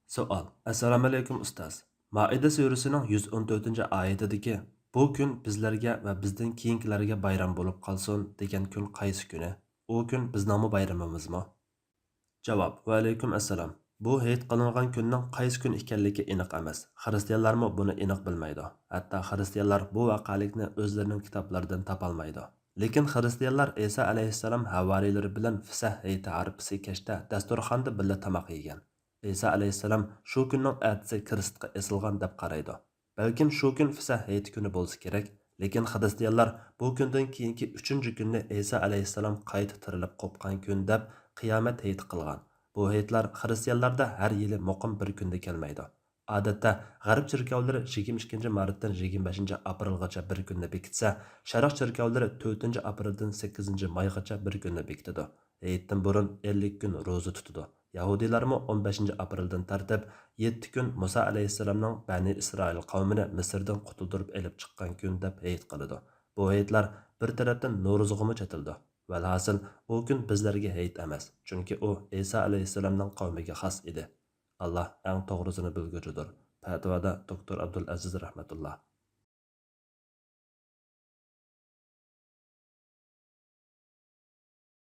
Savol. Assalomu alaykum ustoz. Maida surasining 114-oyatidagi bu kun bizlarga va bizdan keyingilarga bayram bo'lib qolsin degan kun qaysi kuni? U kun bizning bayramimizmi? Javob. Va alaykum assalom. Bu hayit qilingan kunning qaysi kun ekanligi aniq emas. Xristianlarmi buni aniq bilmaydi. Hatto xristianlar bu vaqalikni o'zlarining kitoblaridan topolmaydi. Lekin xristianlar Isa alayhissalom havariylari bilan Fisah hayiti arifasi kechda dasturxonda birga tamoq yegan. Isa alayhissalom shu kunning ertasi Kristga esilgan deb qaraydi. Balkim shu kun Fisah hayiti kuni bo'lsa kerak, lekin xristianlar bu kundan keyingi 3-kunni Isa alayhissalom qayta tirilib qopgan kun deb qiyomat hayiti qilgan. Bu hayitlar xristianlarda har yili muqim bir kunda kelmaydi. Odatda g'arb chirkovlari 22 martdan 25 aprelgacha bir kunni bekitsa, sharq chirkovlari 4 apreldan 8 maygacha bir kunni bekitadi. Hayitdan burun 50 kun ro'za tutadi. Yahudiylarmi 15 apreldan tartib 7 kun Musa alayhissalomning Bani Isroil qavmini Misrdan qutuldirib elib chiqqan kun deb hayit qiladi. Bu hayitlar bir tarafdan Navro'zga chatildi. Valhasil u kun bizlarga hayit emas, chunki u Isa alayhissalomning qavmiga xos edi. Allah eng to'g'risini bilguchidir. Fatvoda Doktor Abdul Aziz rahmatulloh.